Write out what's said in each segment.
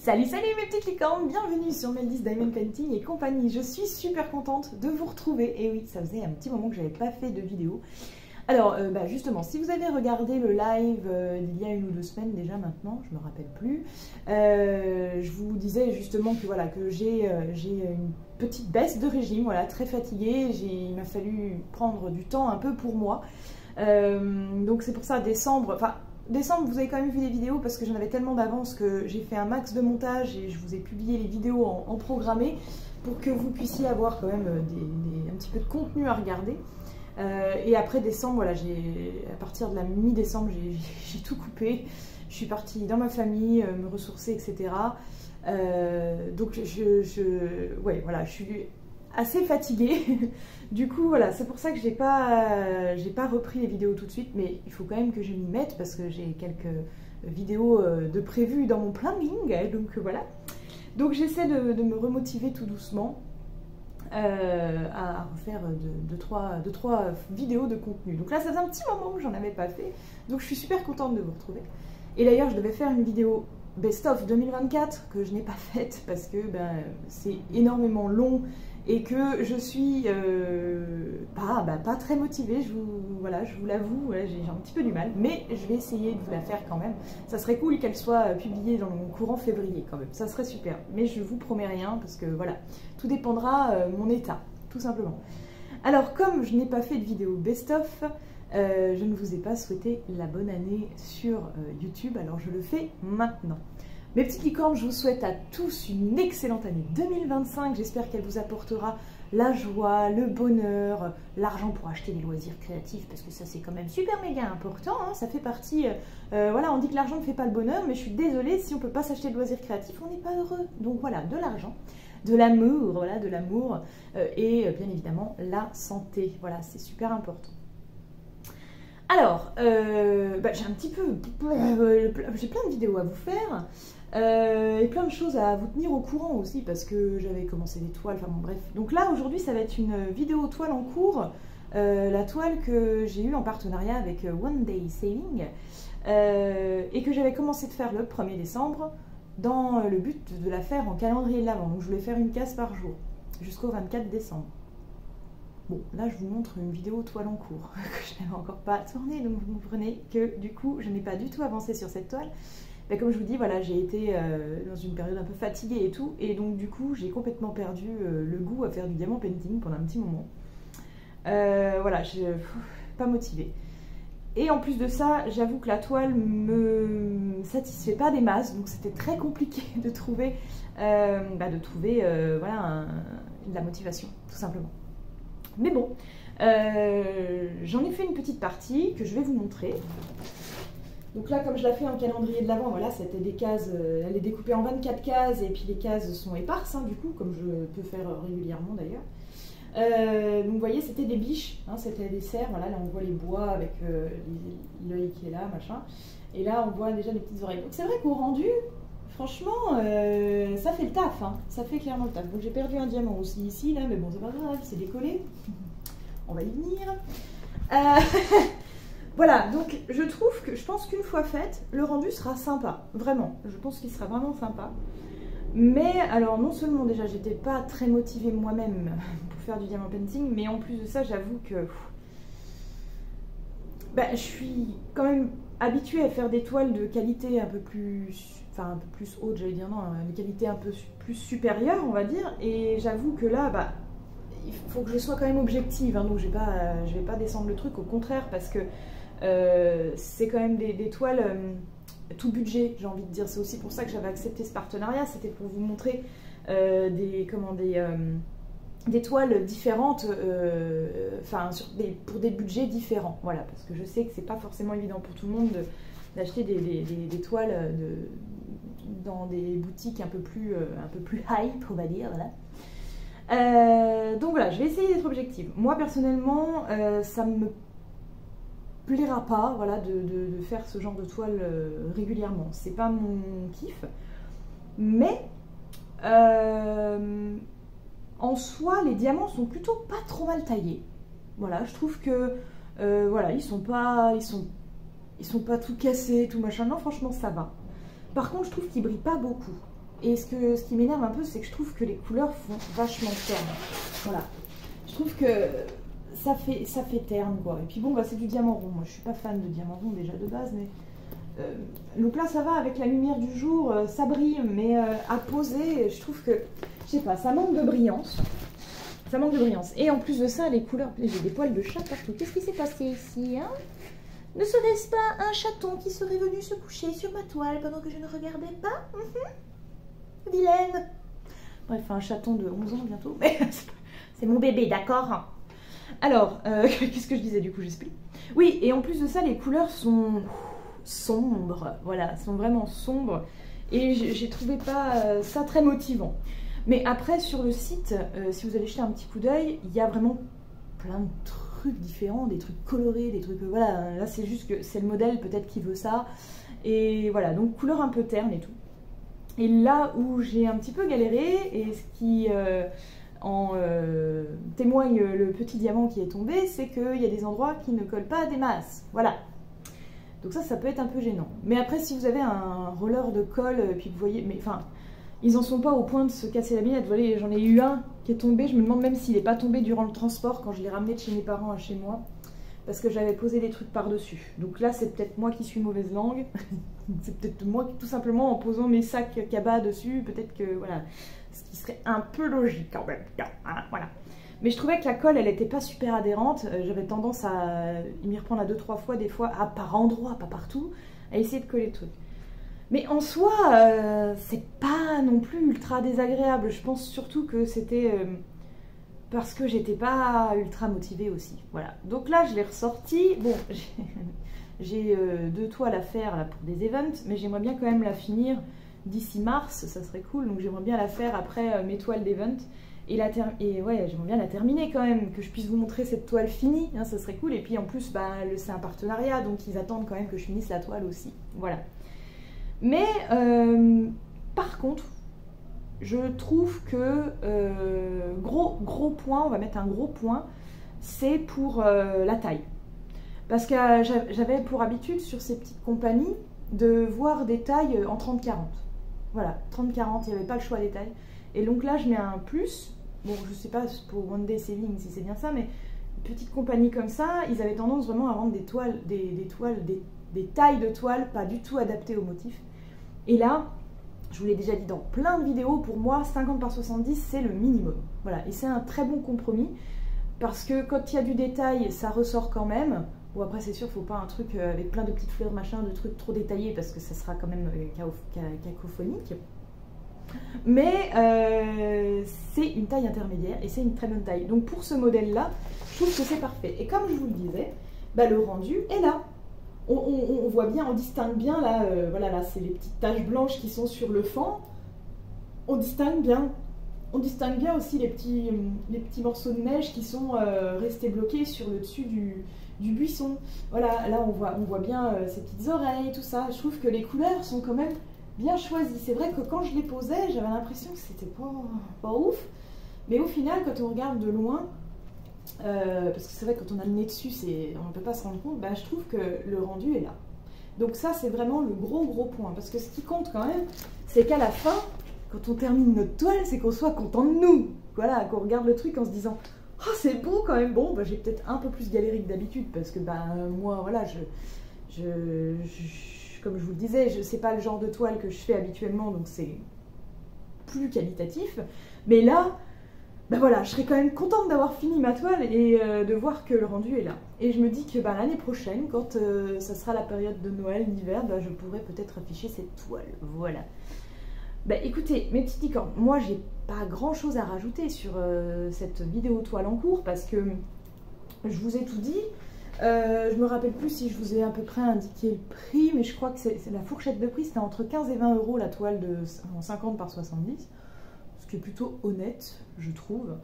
Salut mes petites licornes, bienvenue sur Meldis Diamond Painting et compagnie. Je suis super contente de vous retrouver. Et oui, ça faisait un petit moment que je n'avais pas fait de vidéo. Alors justement, si vous avez regardé le live il y a 1 ou 2 semaines déjà maintenant, je me rappelle plus, je vous disais justement que voilà que j'ai une petite baisse de régime, voilà, très fatiguée. Il m'a fallu prendre du temps un peu pour moi. Donc c'est pour ça décembre, vous avez quand même vu des vidéos parce que j'en avais tellement d'avance que j'ai fait un max de montage et je vous ai publié les vidéos en programmé pour que vous puissiez avoir quand même un petit peu de contenu à regarder. Et après décembre, voilà, à partir de la mi-décembre, j'ai tout coupé. Je suis partie dans ma famille, me ressourcer, etc. Donc ouais, voilà, je suis assez fatiguée. Du coup, voilà, c'est pour ça que j'ai pas repris les vidéos tout de suite, mais il faut quand même que je m'y mette parce que j'ai quelques vidéos de prévues dans mon planning, donc voilà. Donc j'essaie de me remotiver tout doucement à refaire 2-3 vidéos de contenu. Donc là, ça faisait un petit moment que j'en avais pas fait, donc je suis super contente de vous retrouver. Et d'ailleurs, je devais faire une vidéo Best of 2024 que je n'ai pas faite parce que c'est énormément long et que je suis pas très motivée, je vous l'avoue, voilà, j'ai un petit peu du mal, mais je vais essayer de vous la faire quand même. Ça serait cool qu'elle soit publiée dans le courant février quand même, ça serait super, mais je vous promets rien parce que voilà, tout dépendra mon état, tout simplement. Alors comme je n'ai pas fait de vidéo best-of, je ne vous ai pas souhaité la bonne année sur YouTube, alors je le fais maintenant. Mes petites licornes, je vous souhaite à tous une excellente année 2025. J'espère qu'elle vous apportera la joie, le bonheur, l'argent pour acheter des loisirs créatifs, parce que ça c'est quand même super méga important, hein, ça fait partie, voilà, on dit que l'argent ne fait pas le bonheur, mais je suis désolée, si on ne peut pas s'acheter de loisirs créatifs, on n'est pas heureux. Donc voilà, de l'argent, de l'amour, voilà, de l'amour, et bien évidemment la santé, voilà, c'est super important. Alors, j'ai plein de vidéos à vous faire, et plein de choses à vous tenir au courant aussi parce que j'avais commencé des toiles, enfin bon bref. Donc là aujourd'hui ça va être une vidéo toile en cours, la toile que j'ai eue en partenariat avec One Day Sailing et que j'avais commencé de faire le 1er décembre dans le but de la faire en calendrier de l'Avent. Donc je voulais faire une case par jour jusqu'au 24 décembre. Bon, là je vous montre une vidéo toile en cours que je n'avais encore pas tournée, donc vous comprenez que du coup je n'ai pas du tout avancé sur cette toile. Mais comme je vous dis, voilà, j'ai été dans une période un peu fatiguée et tout, et donc du coup j'ai complètement perdu le goût à faire du diamant painting pendant un petit moment. Voilà, je suis pas motivée. Et en plus de ça, j'avoue que la toile me satisfait pas des masses, donc c'était très compliqué de trouver, voilà, de la motivation, tout simplement. Mais bon, j'en ai fait une petite partie que je vais vous montrer. Donc là, comme je l'ai fait en calendrier de l'Avent, voilà, c'était des cases, elle est découpée en 24 cases et puis les cases sont éparses, hein, du coup, comme je peux faire régulièrement d'ailleurs. Donc vous voyez, c'était des biches, hein, c'était des cerfs, voilà, là on voit les bois avec l'œil qui est là, machin. Et là on voit déjà les petites oreilles. Donc c'est vrai qu'au rendu, franchement, ça fait le taf, hein, ça fait clairement le taf. Donc j'ai perdu un diamant aussi ici, là, mais bon, c'est pas grave, c'est décollé. On va y venir. Voilà, donc je pense qu'une fois faite, le rendu sera sympa, vraiment. Je pense qu'il sera vraiment sympa. Mais alors, non seulement déjà, j'étais pas très motivée moi-même pour faire du diamant painting, mais en plus de ça, j'avoue que je suis quand même habituée à faire des toiles de qualité un peu plus, enfin un peu plus haute, j'allais dire non, de qualité un peu plus supérieure, on va dire. Et j'avoue que là, il faut que je sois quand même objective, hein, donc je vais pas descendre le truc, au contraire, parce que c'est quand même des toiles tout budget, j'ai envie de dire. C'est aussi pour ça que j'avais accepté ce partenariat, c'était pour vous montrer des toiles différentes, pour des budgets différents, voilà, parce que je sais que c'est pas forcément évident pour tout le monde d'acheter des toiles dans des boutiques un peu plus hype, on va dire, voilà. Donc voilà, je vais essayer d'être objective. Moi personnellement, ça me plaira pas, voilà, de faire ce genre de toile régulièrement. C'est pas mon kiff, mais en soi, les diamants sont plutôt pas trop mal taillés. Voilà, je trouve que voilà, ils sont pas tout cassés, tout machin. Non, franchement, ça va. Par contre, je trouve qu'ils brillent pas beaucoup. Et ce qui m'énerve un peu, c'est que je trouve que les couleurs font vachement terne. Voilà. Je trouve que ça fait terne, quoi. Et puis bon, bah, c'est du diamant rond. Moi, je suis pas fan de diamant rond déjà de base, mais... donc là, ça va avec la lumière du jour, ça brille, mais à poser, je trouve que, je sais pas, ça manque de brillance. Ça manque de brillance. Et en plus de ça, les couleurs... J'ai des poils de chat partout. Qu'est-ce qui s'est passé ici, hein? Ne serait-ce pas un chaton qui serait venu se coucher sur ma toile pendant que je ne regardais pas? Vilaine. Bref, un chaton de 11 ans bientôt. C'est mon bébé, d'accord? Alors, qu'est-ce que je disais du coup, j'explique. Oui, et en plus de ça, les couleurs sont sombres. Voilà, sont vraiment sombres. Et j'ai trouvé pas ça très motivant. Mais après, sur le site, si vous allez jeter un petit coup d'œil, il y a vraiment plein de trucs différents, des trucs colorés, des trucs... Voilà, là c'est juste que c'est le modèle peut-être qui veut ça. Et voilà, donc couleur un peu terne et tout. Et là où j'ai un petit peu galéré, et ce qui en témoigne le petit diamant qui est tombé, c'est qu'il y a des endroits qui ne collent pas à des masses. Voilà. Donc ça peut être un peu gênant. Mais après, si vous avez un roller de colle, puis vous voyez... Mais enfin, ils en sont pas au point de se casser la binette. Vous voyez, j'en ai eu un qui est tombé. Je me demande même s'il n'est pas tombé durant le transport quand je l'ai ramené de chez mes parents à chez moi. Parce que j'avais posé des trucs par-dessus. Donc là, c'est peut-être moi qui suis mauvaise langue. C'est peut-être moi qui, tout simplement, en posant mes sacs cabas dessus, peut-être que, voilà, ce qui serait un peu logique en même temps. Hein, voilà. Mais je trouvais que la colle, elle n'était pas super adhérente. J'avais tendance à m'y reprendre à 2-3 fois, des fois, par endroit, pas partout, à essayer de coller le truc. Mais en soi, c'est pas non plus ultra désagréable. Je pense surtout que c'était... parce que j'étais pas ultra motivée aussi, voilà. Donc là, je l'ai ressorti. Bon, j'ai 2 toiles à faire là, pour des events, mais j'aimerais bien quand même la finir d'ici mars, ça serait cool. Donc j'aimerais bien la faire après mes toiles d'event. Et ouais, j'aimerais bien la terminer quand même, que je puisse vous montrer cette toile finie, hein, ça serait cool. Et puis en plus, bah, c'est un partenariat, donc ils attendent quand même que je finisse la toile aussi, voilà. Mais par contre, je trouve que gros point, on va mettre un gros point, c'est pour la taille. Parce que j'avais pour habitude sur ces petites compagnies de voir des tailles en 30-40. Voilà, 30-40, il n'y avait pas le choix des tailles. Et donc là, je mets un plus. Bon, je ne sais pas pour One Day Saving si c'est bien ça, mais petites compagnies comme ça, ils avaient tendance vraiment à vendre des toiles, des tailles de toiles pas du tout adaptées au motif. Et là, je vous l'ai déjà dit dans plein de vidéos, pour moi, 50 par 70, c'est le minimum. Voilà, et c'est un très bon compromis, parce que quand il y a du détail, ça ressort quand même. Bon, après, c'est sûr, il ne faut pas un truc avec plein de petites fleurs, machin, de trucs trop détaillés, parce que ça sera quand même cacophonique. Mais c'est une taille intermédiaire, et c'est une très bonne taille. Donc pour ce modèle-là, je trouve que c'est parfait. Et comme je vous le disais, bah, le rendu est là. On voit bien, on distingue bien, là, voilà, là, c'est les petites taches blanches qui sont sur le fond. On distingue bien. On distingue bien aussi les petits morceaux de neige qui sont restés bloqués sur le dessus du buisson. Voilà, là, on voit bien ces petites oreilles, tout ça. Je trouve que les couleurs sont quand même bien choisies. C'est vrai que quand je les posais, j'avais l'impression que c'était pas ouf. Mais au final, quand on regarde de loin... parce que c'est vrai que quand on a le nez dessus, on ne peut pas se rendre compte, bah, je trouve que le rendu est là. Donc ça, c'est vraiment le gros point. Parce que ce qui compte quand même, c'est qu'à la fin, quand on termine notre toile, c'est qu'on soit content de nous. Voilà, qu'on regarde le truc en se disant « Oh, c'est beau quand même !» Bon, bah, j'ai peut-être un peu plus galéré que d'habitude, parce que bah, moi, voilà, comme je vous le disais, c'est pas le genre de toile que je fais habituellement, donc c'est plus qualitatif. Mais là... Ben voilà, je serais quand même contente d'avoir fini ma toile et de voir que le rendu est là. Et je me dis que ben, l'année prochaine, quand ça sera la période de Noël, l'hiver, ben, je pourrais peut-être afficher cette toile. Voilà. Ben, écoutez, mes petites licornes, moi j'ai pas grand chose à rajouter sur cette vidéo toile en cours parce que je vous ai tout dit. Je me rappelle plus si je vous ai à peu près indiqué le prix, mais je crois que c'est la fourchette de prix, c'était entre 15 et 20 € la toile en 50 par 70. Qui est plutôt honnête, je trouve,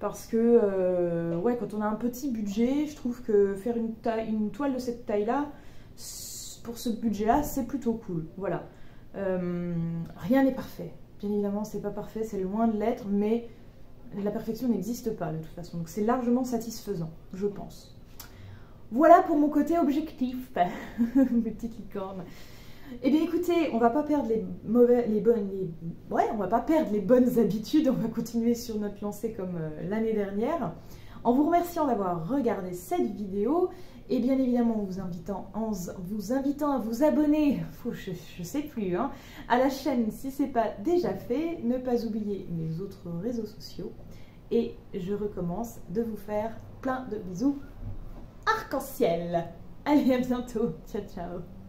parce que ouais, quand on a un petit budget, je trouve que faire une toile de cette taille-là, pour ce budget-là, c'est plutôt cool. Voilà. Rien n'est parfait. Bien évidemment, c'est pas parfait, c'est loin de l'être, mais la perfection n'existe pas de toute façon. Donc c'est largement satisfaisant, je pense. Voilà pour mon côté objectif, mes petites licornes. Eh bien écoutez, on va pas perdre on va pas perdre les bonnes habitudes, on va continuer sur notre lancée comme l'année dernière, en vous remerciant d'avoir regardé cette vidéo et bien évidemment en vous invitant à vous abonner, je sais plus, hein, à la chaîne si ce n'est pas déjà fait, ne pas oublier mes autres réseaux sociaux et je recommence de vous faire plein de bisous arc-en-ciel. Allez, à bientôt, ciao ciao.